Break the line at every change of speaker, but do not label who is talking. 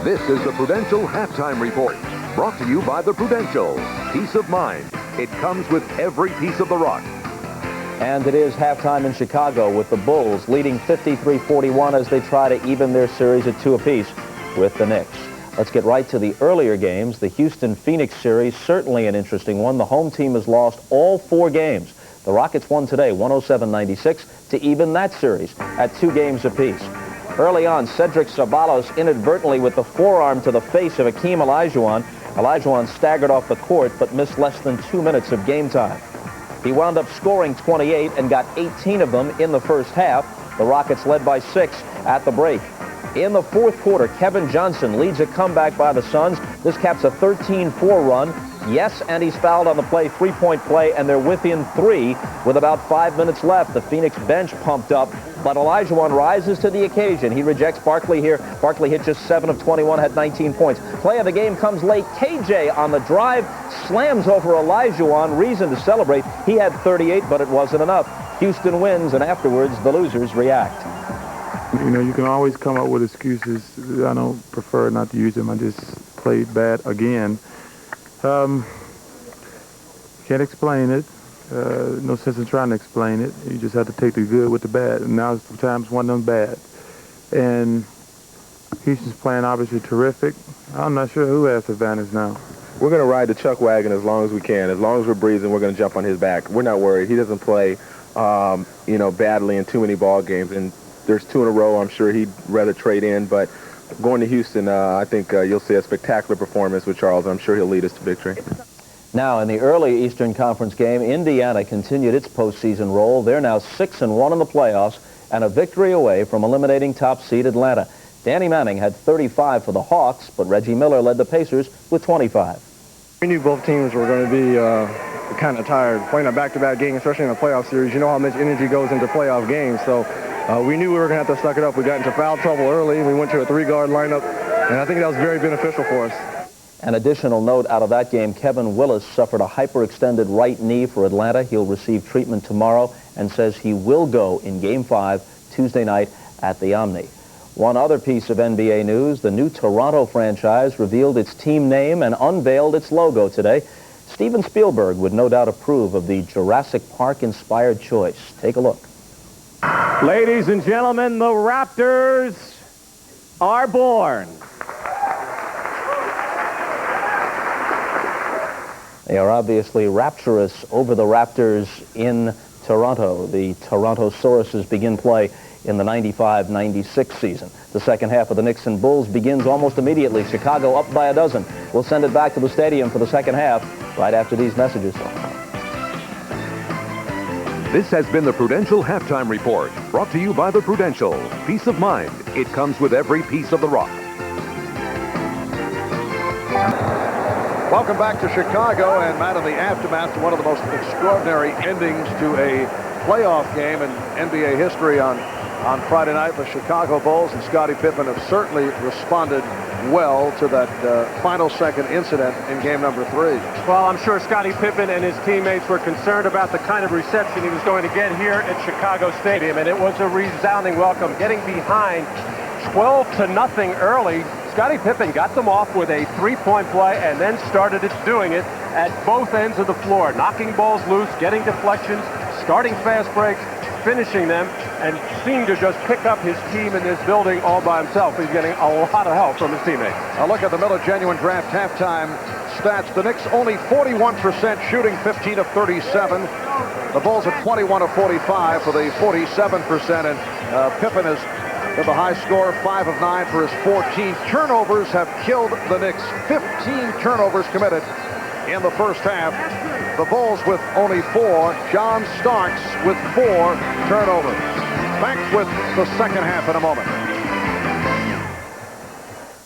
This is the Prudential Halftime Report, brought to you by the Prudential. Peace of mind. It comes with every piece of the rock.
And it is halftime in Chicago with the Bulls leading 53-41 as they try to even their series at 2 apiece with the Knicks. Let's get right to the earlier games. The Houston-Phoenix series, certainly an interesting one. The home team has lost all 4 games. The Rockets won today 107-96 to even that series at 2 games apiece. Early on, Cedric Ceballos inadvertently with the forearm to the face of Hakeem Olajuwon. Olajuwon staggered off the court but missed less than 2 minutes of game time. He wound up scoring 28 and got 18 of them in the first half. The Rockets led by 6 at the break. In the fourth quarter, Kevin Johnson leads a comeback by the Suns. This caps a 13-4 run. Yes, and he's fouled on the play, 3-point play, and they're within 3 with about 5 minutes left. The Phoenix bench pumped up, but Olajuwon rises to the occasion. He rejects Barkley here. Barkley hit just 7 of 21, had 19 points. Play of the game comes late. KJ on the drive slams over Olajuwon. Reason to celebrate. He had 38, but it wasn't enough. Houston wins, and afterwards, the losers react.
You know, you can always come up with excuses. I don't prefer not to use them. I just played bad again. Can't explain it. No sense in trying to explain it. You just have to take the good with the bad. And now sometimes one of them bad. And Houston's playing obviously terrific. I'm not sure who has the advantage now.
We're going to ride the chuck wagon as long as we can. As long as we're breathing, we're going to jump on his back. We're not worried. He doesn't play, badly in too many ball games. And there's 2 in a row. I'm sure he'd rather trade in. But going to Houston, I think you'll see a spectacular performance with Charles. I'm sure he'll lead us to victory.
Now, in the early Eastern Conference game, Indiana continued its postseason roll. They're now 6-1 in the playoffs and a victory away from eliminating top seed Atlanta. Danny Manning had 35 for the Hawks, but Reggie Miller led the Pacers with 25.
We knew both teams were going to be kind of tired playing a back-to-back game, especially in a playoff series. You know how much energy goes into playoff games, so we knew we were going to have to suck it up. We got into foul trouble early. We went to a 3-guard lineup, and I think that was very beneficial for us.
An additional note out of that game, Kevin Willis suffered a hyperextended right knee for Atlanta. He'll receive treatment tomorrow and says he will go in Game 5 Tuesday night at the Omni. One other piece of NBA news, the new Toronto franchise revealed its team name and unveiled its logo today. Steven Spielberg would no doubt approve of the Jurassic Park-inspired choice. Take a look.
Ladies and gentlemen, the Raptors are born.
They are obviously rapturous over the Raptors in Toronto. The Toronto Sauruses begin play in the 95-96 season. The second half of the Knicks and Bulls begins almost immediately. Chicago up by 12. We'll send it back to the stadium for the second half right after these messages.
This has been the Prudential Halftime Report, brought to you by the Prudential. Peace of mind. It comes with every piece of the rock.
Welcome back to Chicago, and Matt, in the aftermath to one of the most extraordinary endings to a playoff game in NBA history on Friday night, the Chicago Bulls and Scottie Pippen have certainly responded well to that final second incident in game number 3.
Well, I'm sure Scottie Pippen and his teammates were concerned about the kind of reception he was going to get here at Chicago Stadium, and it was a resounding welcome. Getting behind 12-0 early, Scottie Pippen got them off with a 3-point play and then started doing it at both ends of the floor, knocking balls loose, getting deflections, starting fast breaks, finishing them, and seemed to just pick up his team in this building all by himself. He's getting a lot of help from his teammates.
A look at the Miller Genuine Draft halftime stats. The Knicks only 41% shooting, 15 of 37. The Bulls at 21 of 45 for the 47%, and Pippen is with the high score, 5 of 9 for his 14. Turnovers have killed the Knicks. 15 turnovers committed in the first half. The Bulls with only 4. John Starks with 4 turnovers. Back with the second half in a moment.